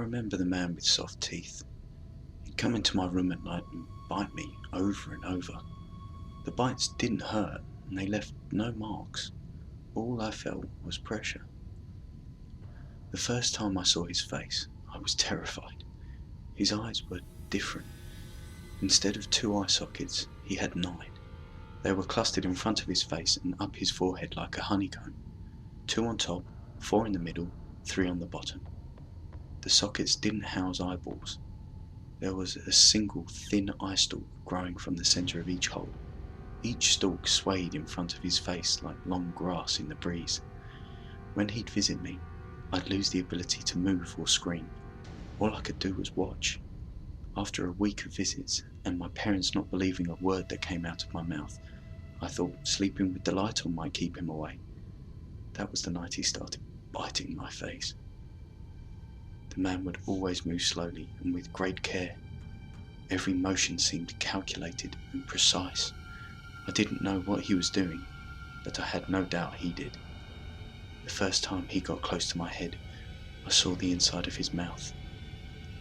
remember the man with soft teeth. He'd come into my room at night and bite me over and over. The bites didn't hurt and they left no marks. All I felt was pressure. The first time I saw his face, I was terrified. His eyes were different. Instead of 2 eye sockets, he had 9. They were clustered in front of his face and up his forehead like a honeycomb. 2 on top, 4 in the middle, 3 on the bottom. The sockets didn't house eyeballs. There was a single thin eye stalk growing from the centre of each hole. Each stalk swayed in front of his face like long grass in the breeze. When he'd visit me, I'd lose the ability to move or scream. All I could do was watch. After a week of visits, and my parents not believing a word that came out of my mouth, I thought sleeping with the light on might keep him away. That was the night he started biting my face. The man would always move slowly and with great care. Every motion seemed calculated and precise. I didn't know what he was doing, but I had no doubt he did. The first time he got close to my head, I saw the inside of his mouth.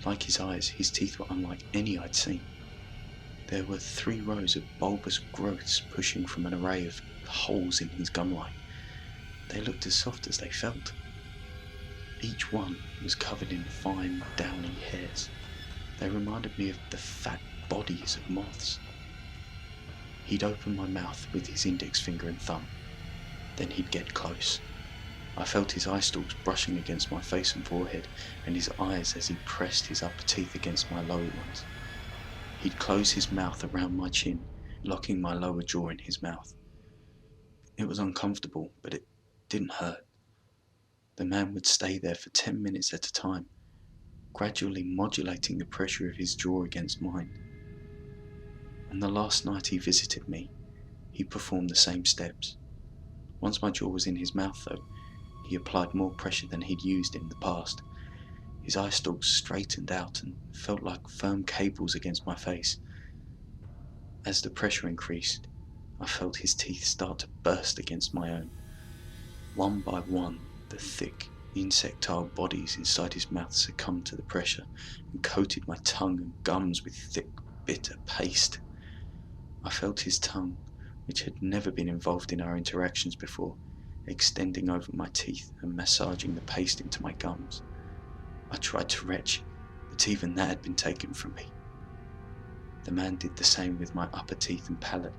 Like his eyes, his teeth were unlike any I'd seen. There were 3 rows of bulbous growths pushing from an array of holes in his gum line. They looked as soft as they felt. Each one was covered in fine, downy hairs. They reminded me of the fat bodies of moths. He'd open my mouth with his index finger and thumb. Then he'd get close. I felt his eye stalks brushing against my face and forehead, and his eyes as he pressed his upper teeth against my lower ones. He'd close his mouth around my chin, locking my lower jaw in his mouth. It was uncomfortable, but it didn't hurt. The man would stay there for 10 minutes at a time, gradually modulating the pressure of his jaw against mine. On the last night he visited me, he performed the same steps. Once my jaw was in his mouth though, he applied more pressure than he'd used in the past. His eye stalks straightened out and felt like firm cables against my face. As the pressure increased, I felt his teeth start to burst against my own. One by one, the thick, insectile bodies inside his mouth succumbed to the pressure and coated my tongue and gums with thick, bitter paste. I felt his tongue, which had never been involved in our interactions before, extending over my teeth and massaging the paste into my gums. I tried to retch, but even that had been taken from me. The man did the same with my upper teeth and palate.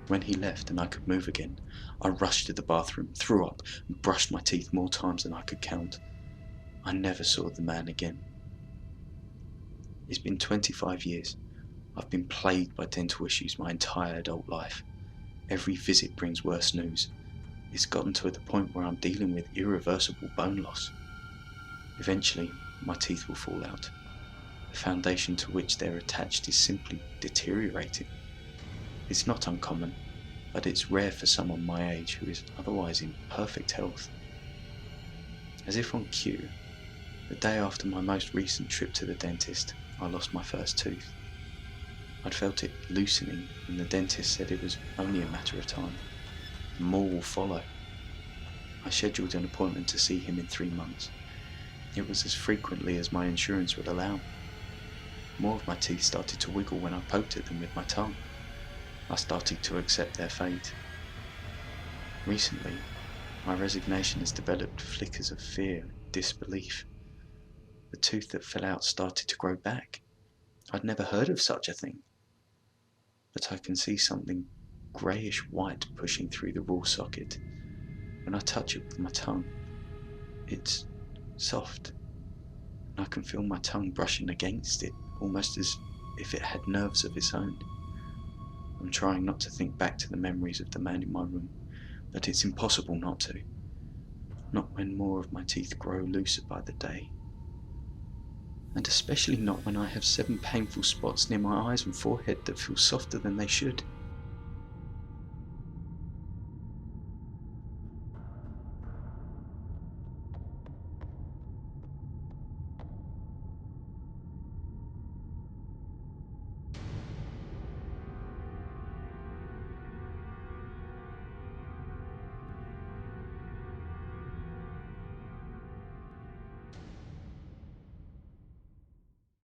When he left and I could move again, I rushed to the bathroom, threw up, and brushed my teeth more times than I could count. I never saw the man again. It's been 25 years. I've been plagued by dental issues my entire adult life. Every visit brings worse news. It's gotten to the point where I'm dealing with irreversible bone loss. Eventually, my teeth will fall out. The foundation to which they're attached is simply deteriorating. It's not uncommon, but it's rare for someone my age who is otherwise in perfect health. As if on cue, the day after my most recent trip to the dentist, I lost my first tooth. I'd felt it loosening and the dentist said it was only a matter of time. More will follow. I scheduled an appointment to see him in 3 months. It was as frequently as my insurance would allow. More of my teeth started to wiggle when I poked at them with my tongue. I started to accept their fate. Recently, my resignation has developed flickers of fear and disbelief. The tooth that fell out started to grow back. I'd never heard of such a thing. But I can see something greyish white pushing through the raw socket. When I touch it with my tongue, it's soft, and I can feel my tongue brushing against it, almost as if it had nerves of its own. I'm trying not to think back to the memories of the man in my room, but it's impossible not to. Not when more of my teeth grow looser by the day. And especially not when I have 7 painful spots near my eyes and forehead that feel softer than they should.